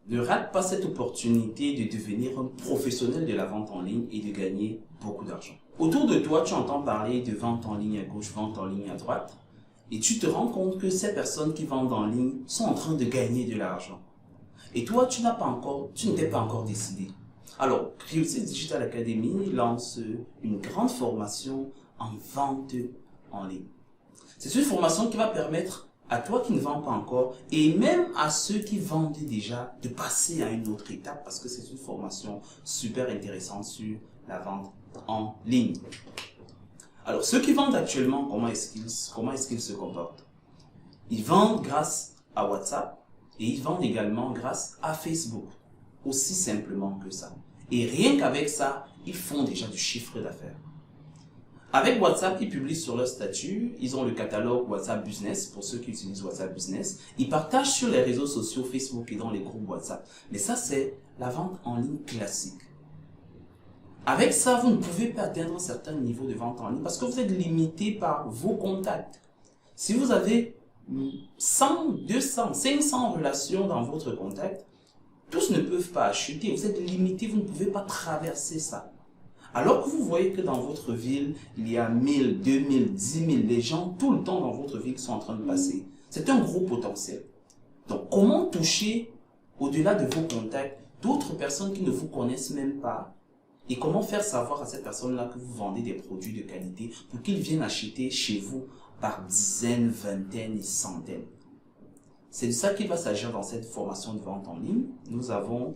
Ne rate pas cette opportunité de devenir un professionnel de la vente en ligne et de gagner beaucoup d'argent. Autour de toi, tu entends parler de vente en ligne à gauche, vente en ligne à droite, et tu te rends compte que ces personnes qui vendent en ligne sont en train de gagner de l'argent. Et toi, tu ne t'es pas encore décidé. Alors, Réussite Digital Academy lance une grande formation en vente en ligne. C'est une formation qui va permettre à toi qui ne vends pas encore et même à ceux qui vendent déjà de passer à une autre étape parce que c'est une formation super intéressante sur la vente en ligne. Alors, ceux qui vendent actuellement, comment est-ce qu'ils se comportent? Ils vendent grâce à WhatsApp et ils vendent également grâce à Facebook. Aussi simplement que ça. Et rien qu'avec ça, ils font déjà du chiffre d'affaires. Avec WhatsApp, ils publient sur leur statut, ils ont le catalogue WhatsApp Business, pour ceux qui utilisent WhatsApp Business. Ils partagent sur les réseaux sociaux, Facebook et dans les groupes WhatsApp. Mais ça, c'est la vente en ligne classique. Avec ça, vous ne pouvez pas atteindre un certain niveau de vente en ligne parce que vous êtes limité par vos contacts. Si vous avez 100, 200, 500 relations dans votre contact, tous ne peuvent pas acheter. Vous êtes limité, vous ne pouvez pas traverser ça. Alors que vous voyez que dans votre ville, il y a 1000, 2000, 10 000, les gens tout le temps dans votre ville sont en train de passer. C'est un gros potentiel. Donc, comment toucher au-delà de vos contacts d'autres personnes qui ne vous connaissent même pas et comment faire savoir à ces personnes-là que vous vendez des produits de qualité pour qu'ils viennent acheter chez vous par dizaines, vingtaines et centaines. C'est de ça qu'il va s'agir dans cette formation de vente en ligne. Nous avons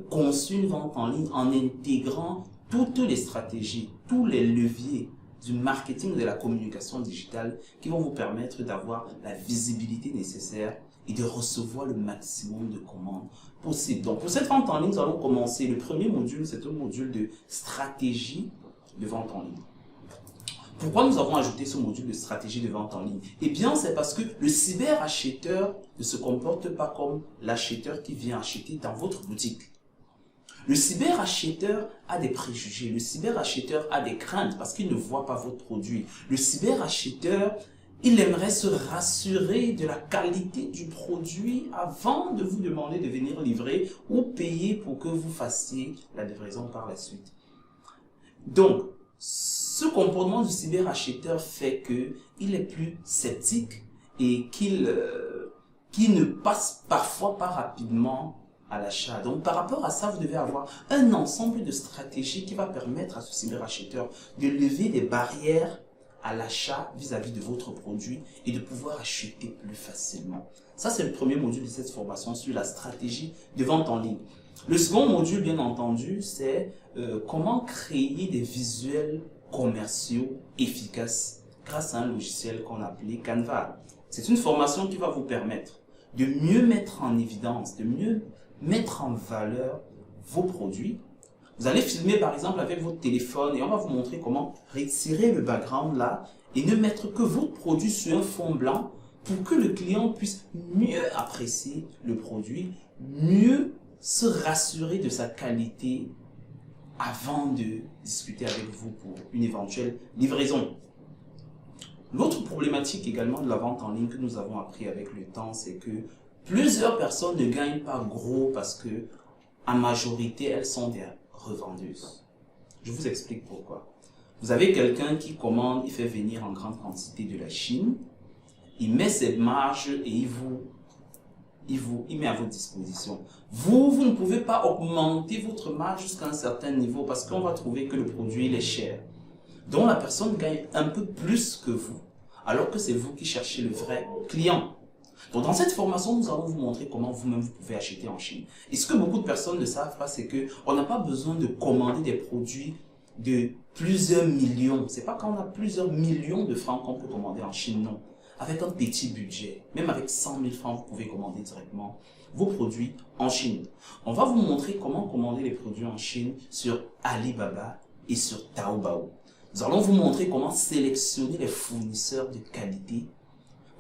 conçu une vente en ligne en intégrant toutes les stratégies, tous les leviers du marketing et de la communication digitale qui vont vous permettre d'avoir la visibilité nécessaire et de recevoir le maximum de commandes possibles. Donc pour cette vente en ligne, nous allons commencer. Le premier module, c'est un module de stratégie de vente en ligne. Pourquoi nous avons ajouté ce module de stratégie de vente en ligne? Eh bien, c'est parce que le cyberacheteur ne se comporte pas comme l'acheteur qui vient acheter dans votre boutique. Le cyberacheteur a des préjugés, le cyberacheteur a des craintes parce qu'il ne voit pas votre produit. Le cyberacheteur, il aimerait se rassurer de la qualité du produit avant de vous demander de venir livrer ou payer pour que vous fassiez la livraison par la suite. Donc, ce comportement du cyberacheteur fait qu'il est plus sceptique et qu'il ne passe parfois pas rapidement à l'achat. Donc, par rapport à ça, vous devez avoir un ensemble de stratégies qui va permettre à ce cyberacheteur de lever des barrières à l'achat vis-à-vis de votre produit et de pouvoir acheter plus facilement. Ça, c'est le premier module de cette formation sur la stratégie de vente en ligne. Le second module, bien entendu, c'est comment créer des visuels commerciaux efficaces grâce à un logiciel qu'on appelait Canva. C'est une formation qui va vous permettre de mieux mettre en évidence, de mieux mettre en valeur vos produits. Vous allez filmer par exemple avec votre téléphone et on va vous montrer comment retirer le background là et ne mettre que votre produit sur un fond blanc pour que le client puisse mieux apprécier le produit, mieux se rassurer de sa qualité avant de discuter avec vous pour une éventuelle livraison. L'autre problématique également de la vente en ligne que nous avons appris avec le temps, c'est que plusieurs personnes ne gagnent pas gros parce que, en majorité, elles sont des revendeuses. Je vous explique pourquoi. Vous avez quelqu'un qui commande, il fait venir en grande quantité de la Chine, il met ses marges et il met à votre disposition. Vous ne pouvez pas augmenter votre marge jusqu'à un certain niveau parce qu'on va trouver que le produit il est cher. Donc la personne gagne un peu plus que vous, alors que c'est vous qui cherchez le vrai client. Donc dans cette formation, nous allons vous montrer comment vous-même vous pouvez acheter en Chine. Et ce que beaucoup de personnes ne savent pas, c'est qu'on n'a pas besoin de commander des produits de plusieurs millions. C'est pas quand on a plusieurs millions de francs qu'on peut commander en Chine, non. Avec un petit budget, même avec 100 000 francs, vous pouvez commander directement vos produits en Chine. On va vous montrer comment commander les produits en Chine sur Alibaba et sur Taobao. Nous allons vous montrer comment sélectionner les fournisseurs de qualité,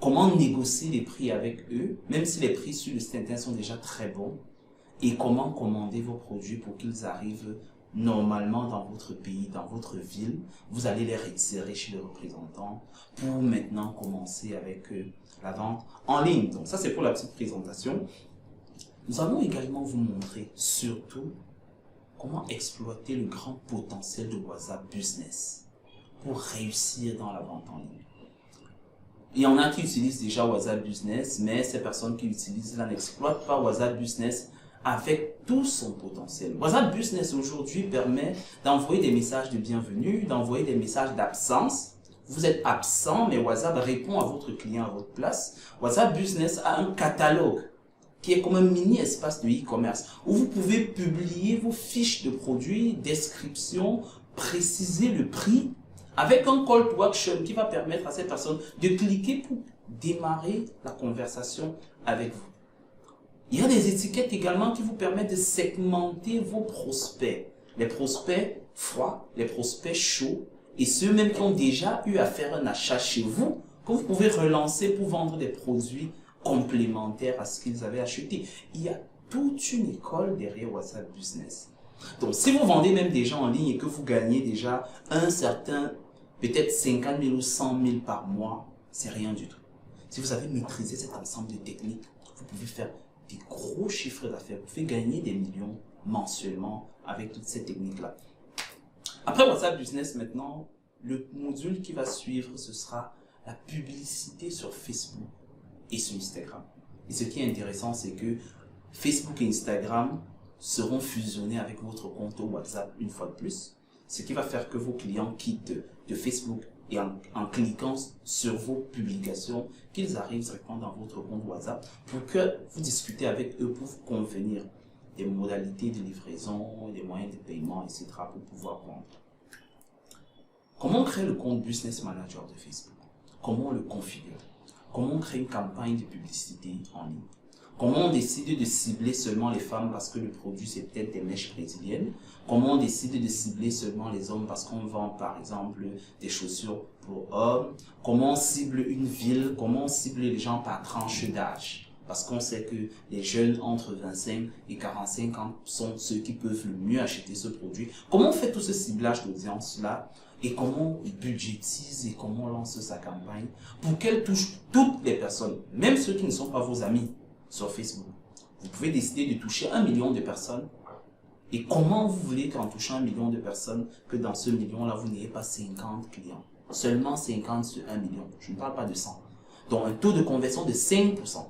comment négocier les prix avec eux, même si les prix sur le site internet sont déjà très bons, et comment commander vos produits pour qu'ils arrivent normalement dans votre pays, dans votre ville. Vous allez les retirer chez le représentant pour maintenant commencer avec la vente en ligne. Donc ça, c'est pour la petite présentation. Nous allons également vous montrer surtout comment exploiter le grand potentiel de WhatsApp Business pour réussir dans la vente en ligne. Il y en a qui utilisent déjà WhatsApp Business, mais ces personnes qui l'utilisent là n'exploitent pas WhatsApp Business avec tout son potentiel. WhatsApp Business aujourd'hui permet d'envoyer des messages de bienvenue, d'envoyer des messages d'absence. Vous êtes absent, mais WhatsApp répond à votre client à votre place. WhatsApp Business a un catalogue qui est comme un mini espace de e-commerce où vous pouvez publier vos fiches de produits, descriptions, préciser le prix avec un call to action qui va permettre à cette personne de cliquer pour démarrer la conversation avec vous. Il y a des étiquettes également qui vous permettent de segmenter vos prospects. Les prospects froids, les prospects chauds et ceux même qui ont déjà eu à faire un achat chez vous que vous pouvez relancer pour vendre des produits complémentaires à ce qu'ils avaient acheté. Il y a toute une école derrière WhatsApp Business. Donc, si vous vendez même des gens en ligne et que vous gagnez déjà un certain, peut-être 50 000 ou 100 000 par mois, c'est rien du tout. Si vous avez maîtrisé cet ensemble de techniques, vous pouvez faire des gros chiffres d'affaires. Vous pouvez gagner des millions mensuellement avec toutes ces techniques-là. Après WhatsApp Business, maintenant, le module qui va suivre, ce sera la publicité sur Facebook et sur Instagram. Et ce qui est intéressant, c'est que Facebook et Instagram seront fusionnés avec votre compte WhatsApp une fois de plus, ce qui va faire que vos clients quittent de Facebook et en cliquant sur vos publications, qu'ils arrivent directement dans votre compte WhatsApp pour que vous discutez avec eux pour vous convenir des modalités de livraison, des moyens de paiement, etc. pour pouvoir vendre. Comment créer le compte Business Manager de Facebook? Comment on le configure? Comment on crée une campagne de publicité en ligne? Comment on décide de cibler seulement les femmes parce que le produit c'est peut-être des mèches brésiliennes? Comment on décide de cibler seulement les hommes parce qu'on vend par exemple des chaussures pour hommes? Comment on cible une ville? Comment on cible les gens par tranche d'âge? Parce qu'on sait que les jeunes entre 25 et 45 ans sont ceux qui peuvent le mieux acheter ce produit. Comment on fait tout ce ciblage d'audience-là? Et comment on budgétise et comment on lance sa campagne pour qu'elle touche toutes les personnes, même ceux qui ne sont pas vos amis sur Facebook. Vous pouvez décider de toucher 1 million de personnes. Et comment vous voulez qu'en touchant 1 million de personnes, que dans ce million-là, vous n'ayez pas 50 clients? Seulement 50 sur 1 million. Je ne parle pas de 100. Donc un taux de conversion de 5%.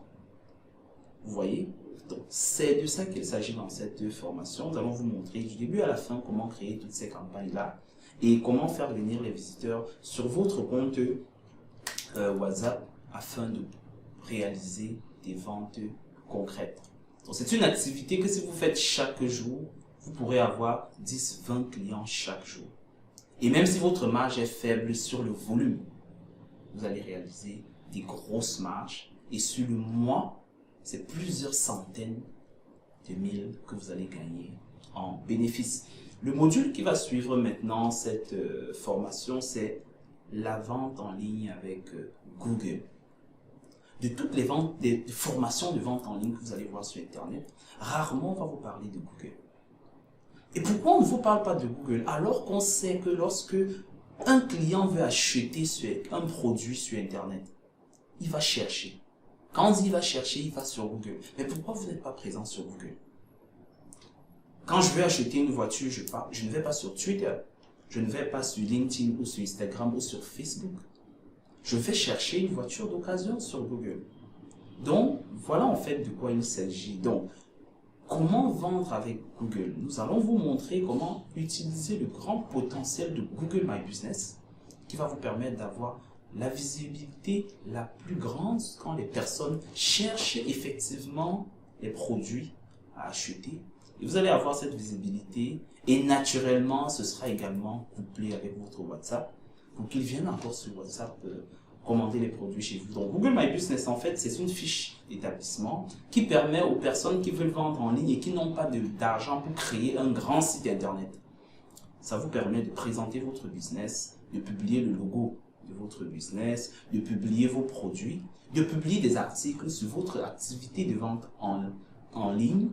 Vous voyez? Donc c'est de ça qu'il s'agit dans cette formation. Nous allons vous montrer du début à la fin comment créer toutes ces campagnes-là et comment faire venir les visiteurs sur votre compte WhatsApp afin de réaliser des ventes concrètes. Donc c'est une activité que si vous faites chaque jour, vous pourrez avoir 10-20 clients chaque jour. Et même si votre marge est faible sur le volume, vous allez réaliser des grosses marges. Et sur le mois, c'est plusieurs centaines de mille que vous allez gagner en bénéfices. Le module qui va suivre maintenant cette formation, c'est la vente en ligne avec Google. De toutes les ventes, des formations de vente en ligne que vous allez voir sur Internet, rarement on va vous parler de Google. Et pourquoi on ne vous parle pas de Google alors qu'on sait que lorsque un client veut acheter un produit sur Internet, il va chercher. Quand il va chercher, il va sur Google. Mais pourquoi vous n'êtes pas présent sur Google? Quand je veux acheter une voiture, je ne vais pas sur Twitter. Je ne vais pas sur LinkedIn ou sur Instagram ou sur Facebook. Je vais chercher une voiture d'occasion sur Google. Donc, voilà en fait de quoi il s'agit. Donc, comment vendre avec Google? Nous allons vous montrer comment utiliser le grand potentiel de Google My Business qui va vous permettre d'avoir la visibilité la plus grande quand les personnes cherchent effectivement les produits à acheter. Et vous allez avoir cette visibilité et naturellement, ce sera également couplé avec votre WhatsApp pour qu'ils viennent encore sur WhatsApp commander les produits chez vous. Donc, Google My Business, en fait, c'est une fiche d'établissement qui permet aux personnes qui veulent vendre en ligne et qui n'ont pas d'argent pour créer un grand site Internet. Ça vous permet de présenter votre business, de publier le logo de votre business, de publier vos produits, de publier des articles sur votre activité de vente en ligne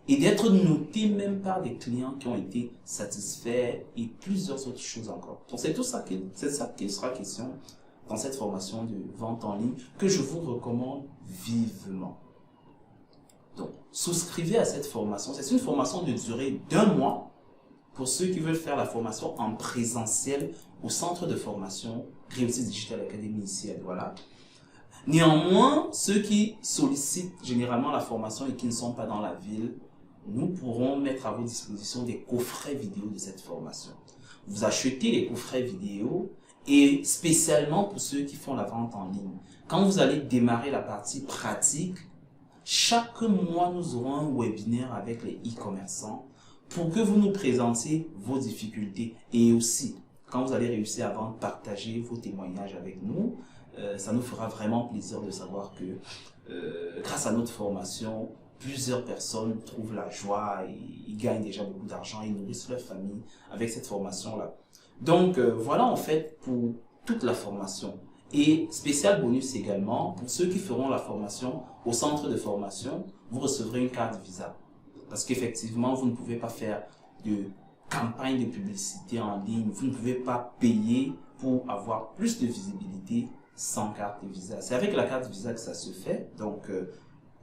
et d'être noté même par des clients qui ont été satisfaits et plusieurs autres choses encore. Donc, c'est ça qu'il sera question dans cette formation de vente en ligne que je vous recommande vivement. Donc, souscrivez à cette formation. C'est une formation de durée d'1 mois pour ceux qui veulent faire la formation en présentiel au centre de formation Griotis Digital Academy ici à Douala. Néanmoins, ceux qui sollicitent généralement la formation et qui ne sont pas dans la ville, nous pourrons mettre à votre disposition des coffrets vidéo de cette formation. Vous achetez les coffrets vidéo et spécialement pour ceux qui font la vente en ligne. Quand vous allez démarrer la partie pratique, chaque mois, nous aurons un webinaire avec les e-commerçants pour que vous nous présentiez vos difficultés et aussi, quand vous allez réussir à vendre, partager vos témoignages avec nous. Ça nous fera vraiment plaisir de savoir que grâce à notre formation, plusieurs personnes trouvent la joie et ils gagnent déjà beaucoup d'argent, ils nourrissent leur famille avec cette formation-là. Donc voilà en fait pour toute la formation. Et spécial bonus également, pour ceux qui feront la formation au centre de formation, vous recevrez une carte Visa. Parce qu'effectivement, vous ne pouvez pas faire de campagne de publicité en ligne, vous ne pouvez pas payer pour avoir plus de visibilité sans carte Visa. C'est avec la carte Visa que ça se fait. Donc,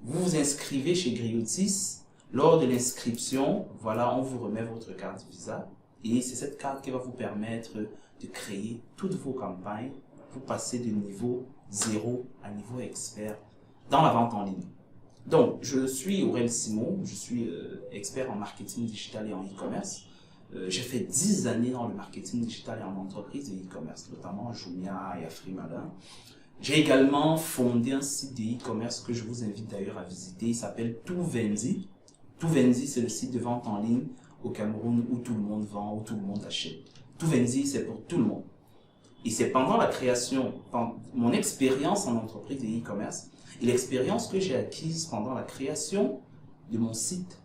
vous vous inscrivez chez Griotis. Lors de l'inscription, voilà, on vous remet votre carte Visa. Et c'est cette carte qui va vous permettre de créer toutes vos campagnes pour passer de niveau 0 à niveau expert dans la vente en ligne. Donc, je suis Aurel Simon, je suis expert en marketing digital et en e-commerce. J'ai fait 10 années dans le marketing digital et en entreprise de e-commerce, notamment à Jumia et à Frimalin. J'ai également fondé un site de e-commerce que je vous invite d'ailleurs à visiter. Il s'appelle Touvendi. Touvendi, c'est le site de vente en ligne au Cameroun où tout le monde vend, où tout le monde achète. Touvendi, c'est pour tout le monde. Et c'est pendant la création, mon expérience en entreprise de e-commerce et l'expérience que j'ai acquise pendant la création de mon site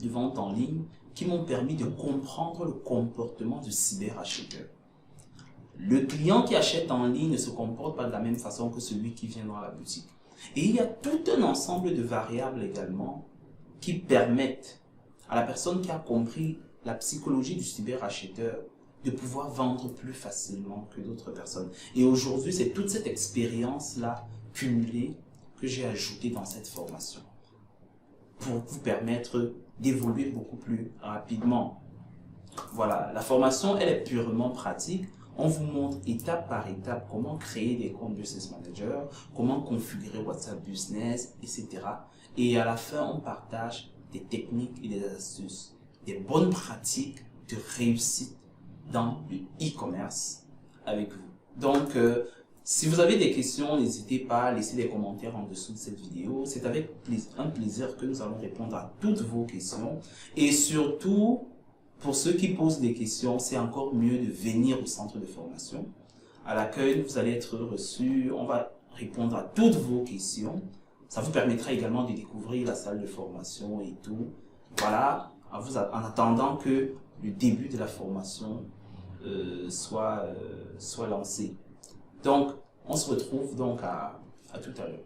de vente en ligne qui m'ont permis de comprendre le comportement du cyberacheteur. Le client qui achète en ligne ne se comporte pas de la même façon que celui qui vient dans la boutique. Et il y a tout un ensemble de variables également qui permettent à la personne qui a compris la psychologie du cyberacheteur de pouvoir vendre plus facilement que d'autres personnes. Et aujourd'hui, c'est toute cette expérience-là cumulée que j'ai ajoutée dans cette formation pour vous permettre d'évoluer beaucoup plus rapidement. Voilà, la formation, elle est purement pratique. On vous montre étape par étape comment créer des comptes Business Manager, comment configurer WhatsApp Business, etc. Et à la fin, on partage des techniques et des astuces, des bonnes pratiques de réussite dans le e-commerce avec vous. Donc, si vous avez des questions, n'hésitez pas à laisser des commentaires en dessous de cette vidéo. C'est avec un plaisir que nous allons répondre à toutes vos questions. Et surtout, pour ceux qui posent des questions, c'est encore mieux de venir au centre de formation. À l'accueil, vous allez être reçus. On va répondre à toutes vos questions. Ça vous permettra également de découvrir la salle de formation et tout. Voilà, en attendant que le début de la formation soit lancé. Donc, on se retrouve donc à tout à l'heure.